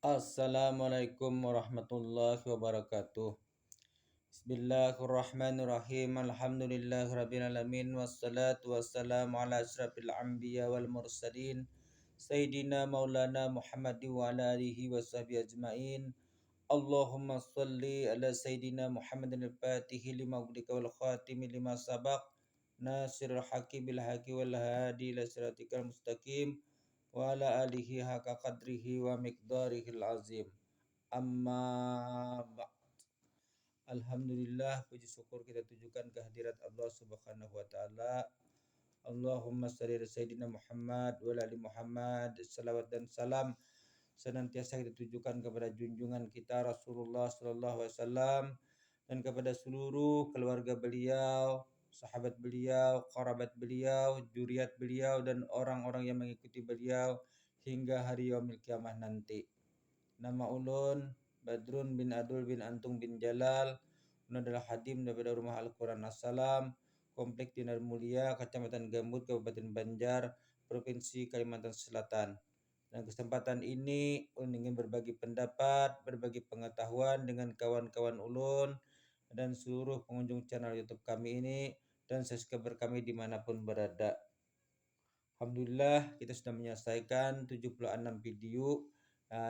Assalamualaikum warahmatullahi wabarakatuh. Bismillahirrahmanirrahim. Alhamdulillahirabbil alamin wassalatu wassalamu ala asyrafil anbiya wal mursalin sayyidina maulana Muhammad wa ala alihi washabihi ajmain. Allahumma shalli ala sayyidina Muhammadin al-fatihi lima ughlika wal khatimi lima sabaq nasirul haqqi bil haqqi wal hadi ila siratikal mustaqim wa ala alihi haqqa qadrihi wa miqdarihil azim. Amma ba'd. Alhamdulillah, puji syukur kita tujukan kehadirat Allah Subhanahu wa taala. Allahumma shalli ala sayyidina Muhammad wa ala ali Muhammad. Salawat dan salam senantiasa kita tujukan kepada junjungan kita Rasulullah sallallahu alaihi wasallam dan kepada seluruh keluarga beliau, sahabat beliau, kerabat beliau, juriat beliau dan orang-orang yang mengikuti beliau hingga hari yaumil kiamah nanti. Nama ulun Badrun bin Adul bin Antung bin Jalal. Ulun adalah hadim daripada Rumah Al-Quran Assalam, Komplek Dinar Mulia, Kecamatan Gambut, Kabupaten Banjar, Provinsi Kalimantan Selatan. Dan kesempatan ini ulun ingin berbagi pendapat, berbagi pengetahuan dengan kawan-kawan ulun dan seluruh pengunjung channel YouTube kami ini dan subscriber kami dimanapun berada. Alhamdulillah kita sudah menyelesaikan 76 video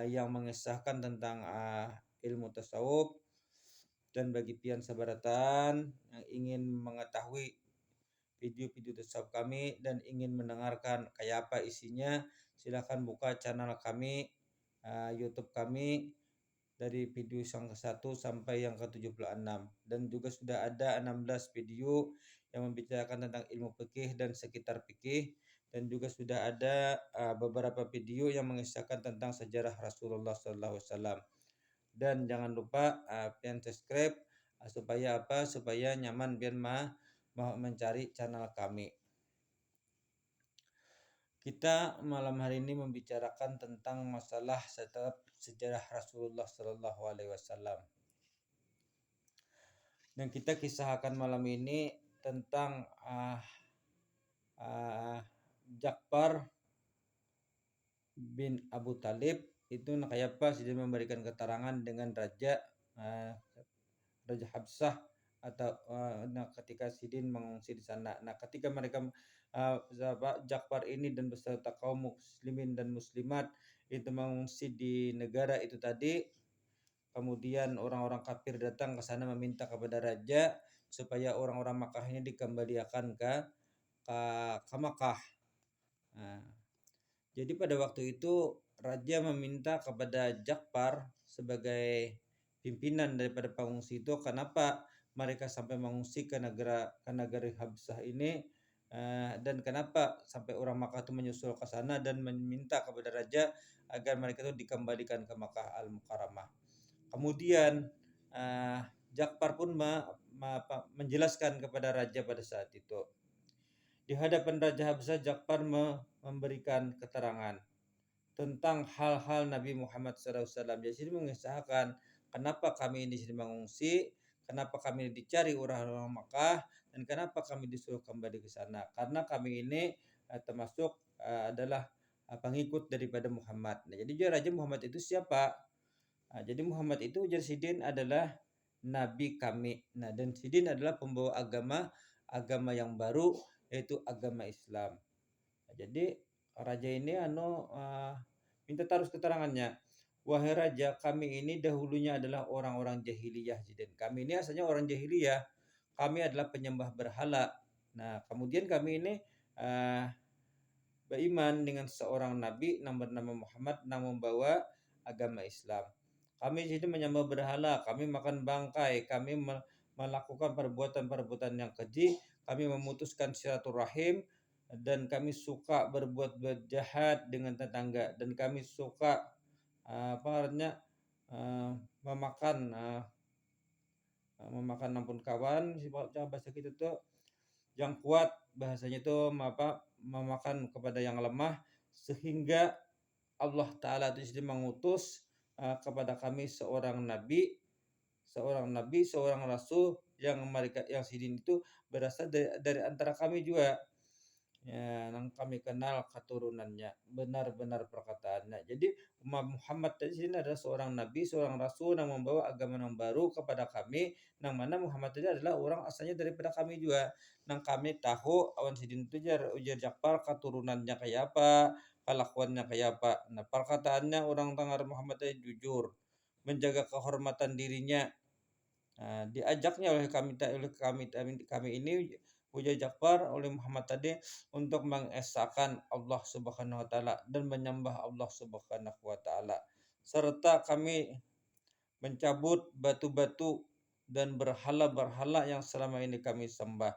yang mengisahkan tentang ilmu tasawuf, dan bagi pian sabaratan yang ingin mengetahui video-video tasawuf kami dan ingin mendengarkan kayak apa isinya, silakan buka channel kami, YouTube kami dari video yang ke-1 sampai yang ke-76, dan juga sudah ada 16 video yang membicarakan tentang ilmu fikih dan sekitar fikih, dan juga sudah ada beberapa video yang mengisahkan tentang sejarah Rasulullah SAW. Dan jangan lupa pian subscribe supaya apa? Supaya nyaman pian mau mencari channel kami. Kita malam hari ini membicarakan tentang masalah sejarah Rasulullah Sallallahu Alaihi Wasallam. Dan kita kisahkan malam ini tentang Ja'far bin Abu Talib. Itu kayak apa sih, dia memberikan keterangan dengan Raja Habsah atau ketika Sidin mengungsi di sana. Nah, ketika mereka Ja'far ini dan beserta kaum muslimin dan muslimat itu mengungsi di negara itu tadi, kemudian orang-orang kafir datang ke sana meminta kepada raja supaya orang-orang Makkah ini dikembalikan ke Makkah. Nah, jadi pada waktu itu raja meminta kepada Ja'far sebagai pimpinan daripada pengungsi itu, kenapa mereka sampai mengungsi ke negeri Habsah ini, dan kenapa sampai orang Makkah itu menyusul ke sana dan meminta kepada raja agar mereka itu dikembalikan ke Makkah Al-Mukarramah. Kemudian Ja'far pun menjelaskan kepada raja pada saat itu. Di hadapan Raja Habsah, Ja'far memberikan keterangan tentang hal-hal Nabi Muhammad SAW. Jadi mengisahkan kenapa kami di sini mengungsi, kenapa kami dicari orang-orang Makkah, dan kenapa kami disuruh kembali ke sana. Karena kami ini termasuk adalah pengikut daripada Muhammad. Nah, jadi Raja Muhammad itu siapa? Jadi Muhammad itu ujar Sidin adalah Nabi kami. Nah, dan Sidin adalah pembawa agama yang baru, yaitu agama Islam. Nah, jadi raja ini minta terus keterangannya. Wahai raja, kami ini dahulunya adalah orang-orang jahiliyah. Jadi kami ini asalnya orang jahiliyah. Kami adalah penyembah berhala. Nah, kemudian kami ini beriman dengan seorang nabi bernama Muhammad yang membawa agama Islam. Kami di sini menyembah berhala, kami makan bangkai, kami melakukan perbuatan-perbuatan yang keji, kami memutuskan silaturahim, dan kami suka berbuat jahat dengan tetangga, dan kami suka memakan ampun kawan, bahasa kita tuh yang kuat, bahasanya itu memakan kepada yang lemah, sehingga Allah Ta'ala itu mengutus kepada kami seorang nabi, seorang rasul yang Sidin itu berasal dari antara kami juga. ya, yang kami kenal keturunannya, benar-benar perkataannya. Jadi Muhammad tadi sini adalah seorang nabi, seorang rasul yang membawa agama yang baru kepada kami, yang mana Muhammad tadi adalah orang asalnya daripada kami juga. Nang kami tahu awan sidin itu jar ujar Jakfar keturunannya kayak apa, kelakuannya kayak apa. Nah, perkataannya orang Tangar Muhammad tadi jujur, menjaga kehormatan dirinya. Nah, diajaknya oleh kami ini Buya Jakfar oleh Muhammad tadi untuk mengesahkan Allah Subhanahu wa taala dan menyembah Allah Subhanahu wa taala, serta kami mencabut batu-batu dan berhala-berhala yang selama ini kami sembah.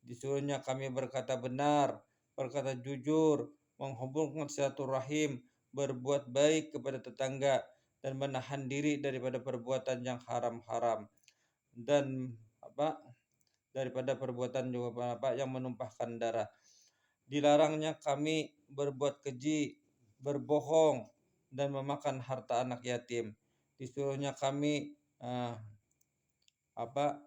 Disuruhnya kami berkata benar, berkata jujur, menghubungkan silaturahim, berbuat baik kepada tetangga, dan menahan diri daripada perbuatan yang haram-haram, dan apa daripada perbuatan juga apa yang menumpahkan darah. Dilarangnya kami berbuat keji, berbohong, dan memakan harta anak yatim. Disuruhnya kami apa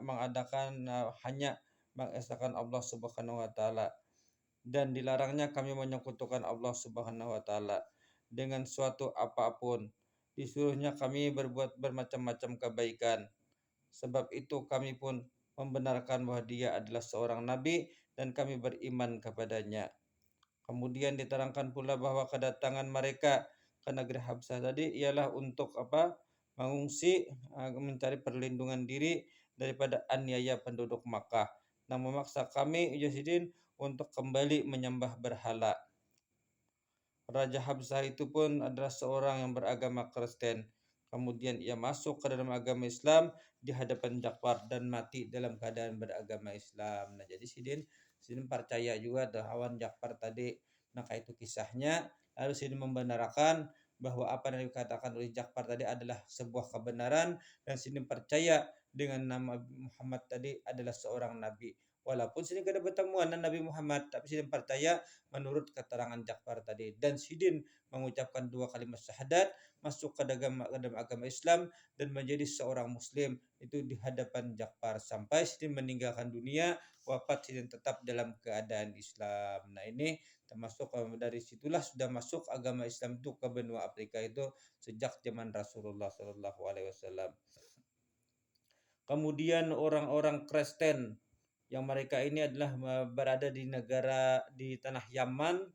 mengadakan hanya mengesahkan Allah Subhanahu wa taala, dan dilarangnya kami menyekutukan Allah Subhanahu wa taala dengan suatu apapun. Disuruhnya kami berbuat bermacam-macam kebaikan. Sebab itu kami pun membenarkan bahwa dia adalah seorang nabi dan kami beriman kepadanya. Kemudian diterangkan pula bahwa kedatangan mereka ke negeri Habsah tadi ialah untuk apa? Mengungsi, mencari perlindungan diri daripada aniaya penduduk Makkah. Nah, memaksa kami Yazidin untuk kembali menyembah berhala. Raja Habsah itu pun adalah seorang yang beragama Kristen. Kemudian ia masuk ke dalam agama Islam di hadapan Jakfar dan mati dalam keadaan beragama Islam. Nah, jadi Sidin percaya juga terhawan Jakfar tadi. Nah, itu kisahnya. Lalu Sidin membenarkan bahwa apa yang dikatakan oleh Jakfar tadi adalah sebuah kebenaran, dan Sidin percaya dengan nama Muhammad tadi adalah seorang nabi. Walaupun Sidin kada bertemu dengan Nabi Muhammad, tapi Sidin percaya menurut keterangan Jakfar tadi, dan Sidin mengucapkan dua kalimat syahadat, masuk ke dalam agama Islam dan menjadi seorang muslim itu di hadapan Jakfar sampai Sidin meninggalkan dunia, wafat Sidin tetap dalam keadaan Islam. Nah, ini termasuk dari situlah sudah masuk agama Islam itu ke benua Afrika itu sejak zaman Rasulullah Shallallahu Alaihi Wasallam. Kemudian orang-orang Kristen yang mereka ini adalah berada di tanah Yaman,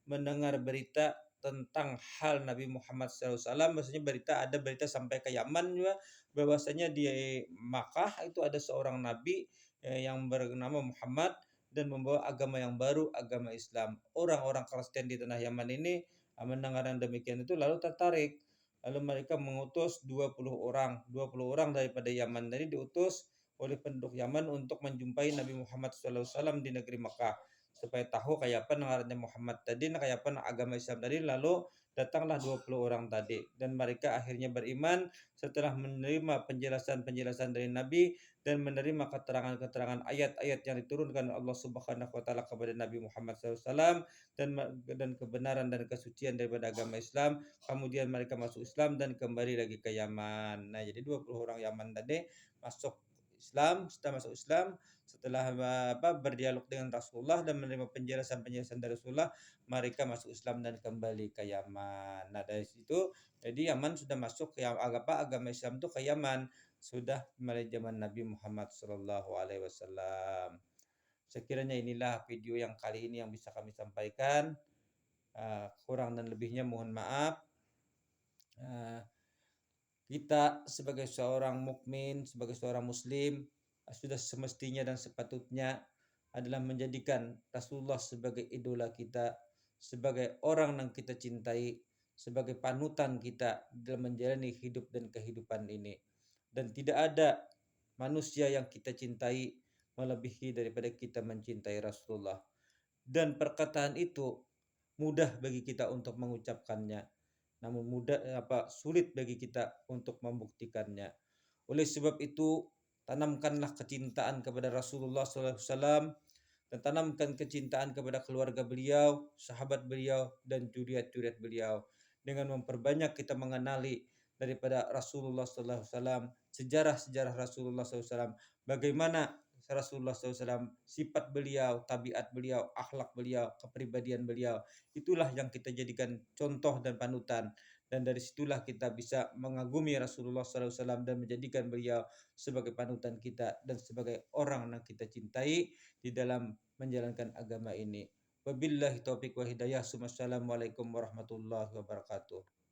mendengar berita tentang hal Nabi Muhammad SAW. Maksudnya ada berita sampai ke Yaman juga bahwasanya di Makkah itu ada seorang nabi yang bernama Muhammad dan membawa agama yang baru, agama Islam. Orang-orang Kristen di tanah Yaman ini mendengar yang demikian itu lalu tertarik. Lalu mereka mengutus 20 orang daripada Yaman dari diutus oleh penduduk Yaman untuk menjumpai Nabi Muhammad SAW di negeri Makkah supaya tahu kayak apa nengarnya Muhammad tadi, kayak apa agama Islam tadi. Lalu datanglah 20 orang tadi dan mereka akhirnya beriman setelah menerima penjelasan-penjelasan dari Nabi dan menerima keterangan-keterangan ayat-ayat yang diturunkan Allah Subhanahu wa taala kepada Nabi Muhammad SAW, dan kebenaran dan kesucian daripada agama Islam. Kemudian mereka masuk Islam dan kembali lagi ke Yaman. Nah, jadi 20 orang Yaman tadi masuk Islam, setelah masuk Islam, setelah berdialog dengan Rasulullah dan menerima penjelasan-penjelasan dari Rasulullah, mereka masuk Islam dan kembali ke Yaman. Nah, dari situ jadi Yaman sudah masuk ke agama Islam itu ke Yaman sudah mulai zaman Nabi Muhammad Shallallahu Alaihi Wasallam. Sekiranya inilah video yang kali ini yang bisa kami sampaikan. Kurang dan lebihnya mohon maaf. Kita sebagai seorang mukmin, sebagai seorang muslim, sudah semestinya dan sepatutnya adalah menjadikan Rasulullah sebagai idola kita, sebagai orang yang kita cintai, sebagai panutan kita dalam menjalani hidup dan kehidupan ini. Dan tidak ada manusia yang kita cintai melebihi daripada kita mencintai Rasulullah. Dan perkataan itu mudah bagi kita untuk mengucapkannya, namun sulit bagi kita untuk membuktikannya. Oleh sebab itu, tanamkanlah kecintaan kepada Rasulullah SAW dan tanamkan kecintaan kepada keluarga beliau, sahabat beliau, dan juriat-juriat beliau dengan memperbanyak kita mengenali daripada Rasulullah SAW, sejarah-sejarah Rasulullah SAW, bagaimana Rasulullah SAW, sifat beliau, tabiat beliau, akhlak beliau, kepribadian beliau. Itulah yang kita jadikan contoh dan panutan. Dan dari situlah kita bisa mengagumi Rasulullah SAW dan menjadikan beliau sebagai panutan kita dan sebagai orang yang kita cintai di dalam menjalankan agama ini. Wabillahi taufiq wa hidayah. Assalamualaikum warahmatullahi wabarakatuh.